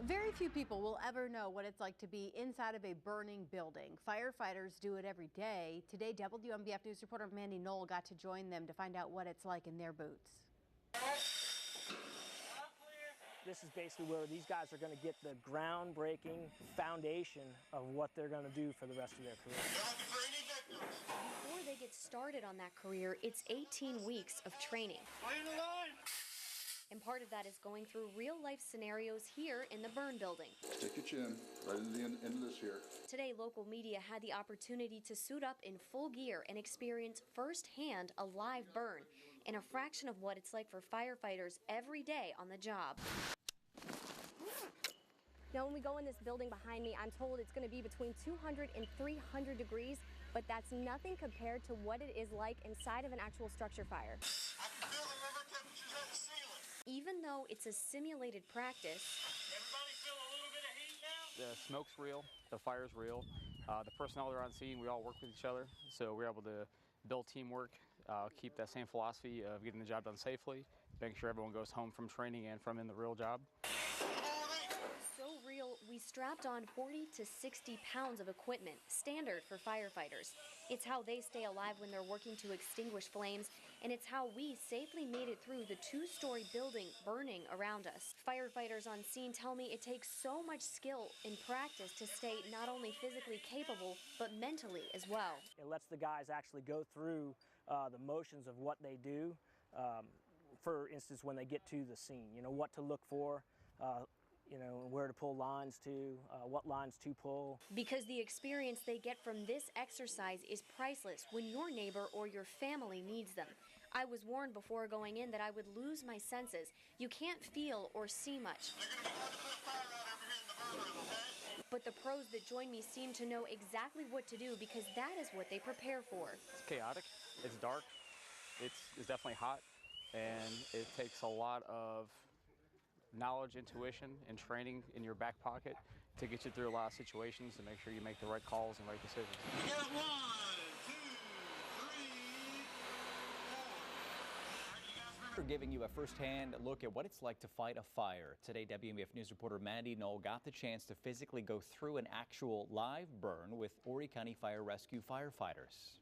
Very few people will ever know what it's like to be inside of a burning building. Firefighters do it every day. Today, WMBF News reporter Mandy Noell got to join them to find out what it's like in their boots. This is basically where these guys are going to get the groundbreaking foundation of what they're going to do for the rest of their career. Before they get started on that career, it's 18 weeks of training. And part of that is going through real-life scenarios here in the burn building. Stick your chin right in the end of this here. Today, local media had the opportunity to suit up in full gear and experience firsthand a live burn and a fraction of what it's like for firefighters every day on the job. Now, when we go in this building behind me, I'm told it's going to be between 200 and 300 degrees, but that's nothing compared to what it is like inside of an actual structure fire. I can feel the river temperatures at the ceiling. Even though it's a simulated practice, Everybody feel a little bit of heat now? The smoke's real, the fire's real. The personnel that are on scene, we all work with each other, so we're able to build teamwork, keep that same philosophy of getting the job done safely, making sure everyone goes home from training and from in the real job. so real, we strapped on 40 to 60 pounds of equipment, standard for firefighters. It's how they stay alive when they're working to extinguish flames, and it's how we safely made it through the two-story building burning around us. Firefighters on scene tell me it takes so much skill and practice to stay not only physically capable, but mentally as well. It lets the guys actually go through the motions of what they do. For instance, when they get to the scene, you know, what to look for, you know, where to pull lines to, what lines to pull. Because the experience they get from this exercise is priceless when your neighbor or your family needs them. I was warned before going in that I would lose my senses. You can't feel or see much. They're going to be hard to put a fire out over here in the burn room, okay? But the pros that join me seem to know exactly what to do because that is what they prepare for. It's chaotic, it's dark, it's definitely hot, and it takes a lot of knowledge, intuition, and training in your back pocket to get you through a lot of situations and make sure you make the right calls and right decisions. We got 1, 2, 3, 4. We're giving you a first-hand look at what it's like to fight a fire. Today, WMBF News reporter Mandy Noell got the chance to physically go through an actual live burn with Horry County Fire Rescue firefighters.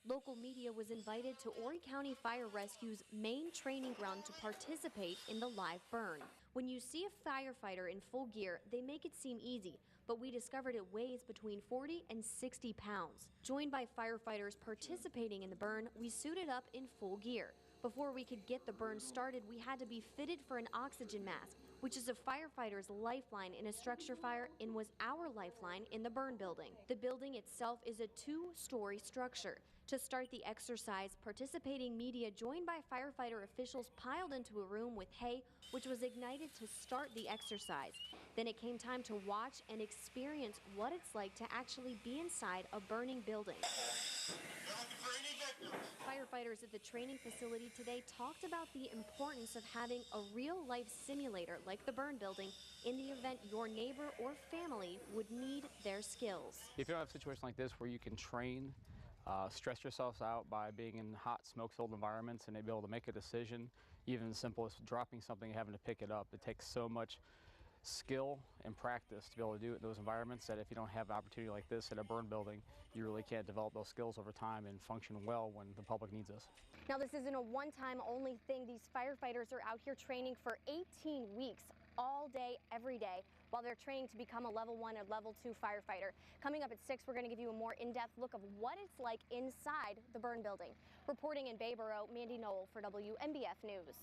Local media was invited to Horry County Fire Rescue's main training ground to participate in the live burn. When you see a firefighter in full gear, they make it seem easy, but we discovered it weighs between 40 and 60 pounds. Joined by firefighters participating in the burn, we suited up in full gear. Before we could get the burn started, we had to be fitted for an oxygen mask, which is a firefighter's lifeline in a structure fire and was our lifeline in the burn building. The building itself is a 2-story structure. To start the exercise, participating media joined by firefighter officials piled into a room with hay, which was ignited to start the exercise. Then it came time to watch and experience what it's like to actually be inside a burning building. Firefighters at the training facility today talked about the importance of having a real-life simulator like the burn building in the event your neighbor or family would need their skills. If you don't have a situation like this where you can train, stress yourselves out by being in hot, smoke-filled environments and be able to make a decision, even as simple as dropping something and having to pick it up, it takes so much skill and practice to be able to do it in those environments that if you don't have an opportunity like this in a burn building, you really can't develop those skills over time and function well when the public needs us. Now, this isn't a one-time only thing. These firefighters are out here training for 18 weeks, all day, every day, while they're training to become a level 1 or level 2 firefighter. Coming up at 6, we're going to give you a more in-depth look of what it's like inside the burn building. Reporting in Bayboro, Mandy Noell for WMBF News.